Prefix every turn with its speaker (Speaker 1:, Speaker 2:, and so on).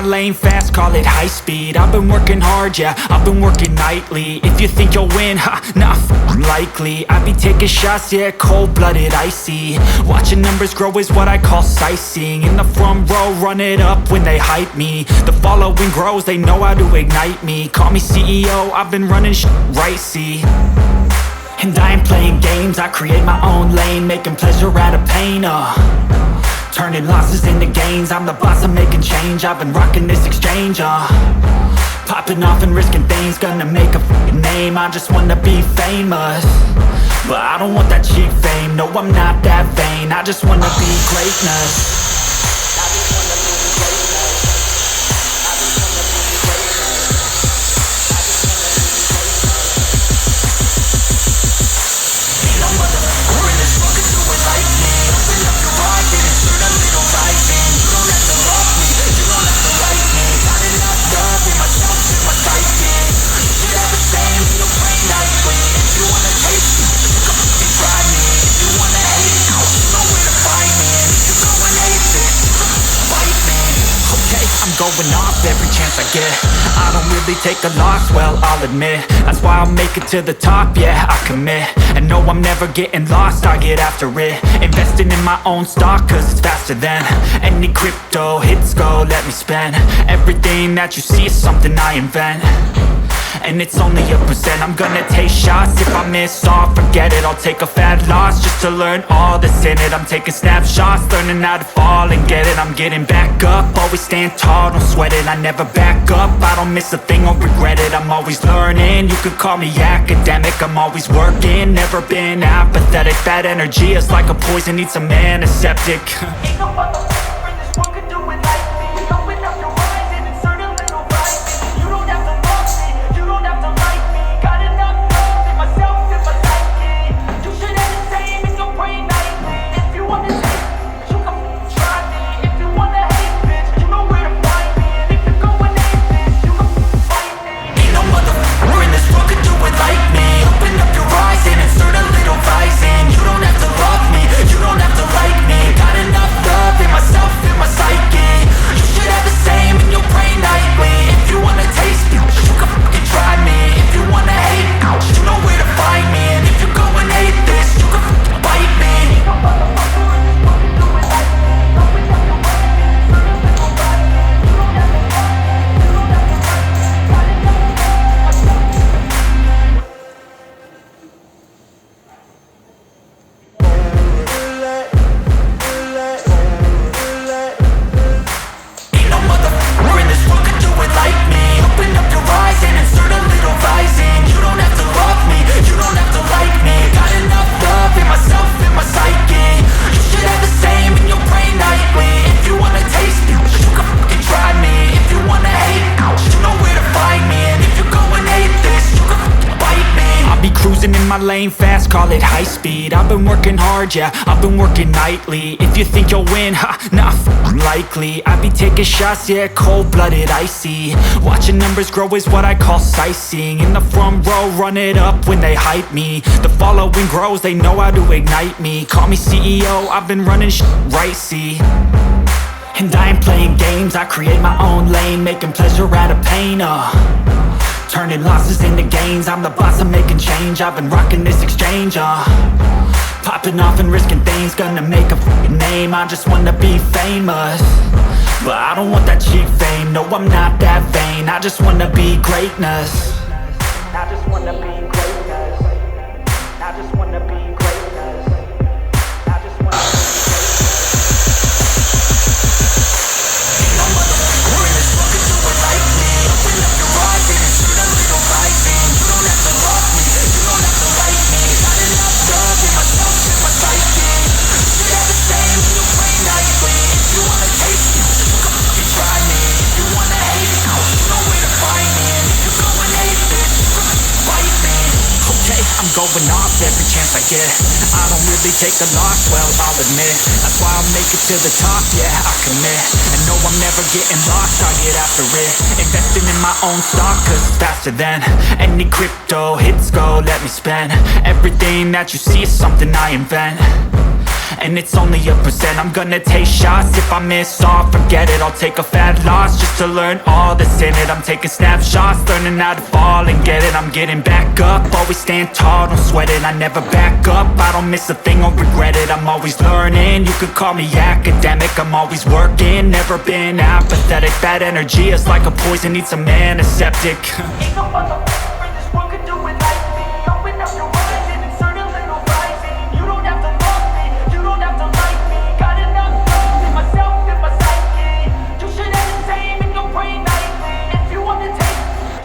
Speaker 1: lane fast, call it high speed. I've been working hard, yeah, I've been working nightly. If you think you'll win, ha, not likely. I be taking shots, yeah, cold-blooded, icy. Watching numbers grow is what I call sightseeing. In the front row, run it up when they hype me. The following grows, they know how to ignite me. Call me CEO, I've been running right, see. And I ain't playing games, I create my own lane, making pleasure out of pain, turning losses into gains. I'm the boss, I'm making change. I've been rocking this exchange, popping off and risking things. Gonna make a f***ing name. I just wanna be famous, but I don't want that cheap fame. No, I'm not that vain. I just wanna be greatness. Going off every chance I get. I don't really take a loss, well, I'll admit. That's why I'll make it to the top, yeah, I commit. And no, I'm never getting lost, I get after it. Investing in my own stock, cause it's faster than any crypto hits go, let me spend. Everything that you see is something I invent, and it's only a percent. I'm gonna take shots, if I miss all, forget it. I'll take a fat loss just to learn all that's in it. I'm taking snapshots, learning how to fall and get it. I'm getting back up, always stand tall, don't sweat it. I never back up, I don't miss a thing or regret it. I'm always learning, you could call me academic. I'm always working, never been apathetic. That energy is like a poison, needs some antiseptic. Ain't no motherfucker in this world could do it like me. Open up your eyes and insert a little vibe in. You don't have to love me, you don't have to like me. Got enough love in myself, in my psyche. You should have the same in your brain nightly. If you wanna take me, you can try me. If you wanna hate, bitch, you know where to find me. And if you're going hate this, you can fight me. Ain't no motherfucker in this world could do it like me. Open up your eyes and insert a little vice in. You don't have to love me, you don't have to like me. Got enough love in myself, in my psyche. You should have the same in your brain nightly. If you wanna taste me, you can fucking try me. If you wanna hate, you know where to find me. And if you're going hate this, you can fucking bite me. Ain't no motherfucker in this world can do it like me. Open up your eyes and insert a little vice in. You don't have to love me, you don't have to like me. Got enough love in myself. Ain't no motherfucker in this world could do it like me. Open up your eyes and insert a little vice in. You don't have to love me, you don't have to like me. Got enough love in myself, in my psyche. You should have the same in your brain nightly. If you wanna taste me, you can fucking try me. If you wanna hate, you know where to find me. And if you're going hate this, you can fucking bite me. I'll be cruising in my lane fast, call it high speed. I've been working hard, yeah, I've been working nightly. If you think you'll win, ha, not likely. I be taking shots, yeah, cold-blooded, icy. Watching numbers grow is what I call sightseeing. In the front row, run it up when they hype me. The following grows, they know how to ignite me. Call me CEO, I've been running right, see. And I ain't playing games, I create my own lane, making pleasure out of pain, turning losses into gains. I'm the boss, I'm making change. I've been rocking this exchange, popping off and risking things. Gonna make a f***ing name. I just wanna be famous, but I don't want that cheap fame. No, I'm not that vain. I just wanna be greatness. I just wanna be greatness. I just wanna be greatness. I just wanna be Ain't no motherfucker in this world could do it like me. Open up your eyes and insert a little vice in. You don't have to love me, you don't have to like me. Got enough love in myself, in my psyche. You should have the same in your brain nightly. If you wanna taste me, you can fucking try me. If you wanna hate, you know where to find me. And if you're going hate this, you can fucking bite me. Okay, I'm going off every chance I get. I don't really take a loss, well, I'll admit. That's why I'll make it to the top, yeah, I commit. And no, I'm never getting lost, I get after it. Investing in my own stock, cause it's faster than any crypto hits go, let me spend. Everything that you see is something I invent, and it's only a percent. I'm gonna take shots, if I miss all, forget it. I'll take a fat loss just to learn all that's in it. I'm taking snapshots, learning how to fall and get it. I'm getting back up, always stand tall, don't sweat it. I never back up, I don't miss a thing or regret it. I'm always learning, you could call me academic. I'm always working, never been apathetic. Bad energy is like a poison, needs a antiseptic.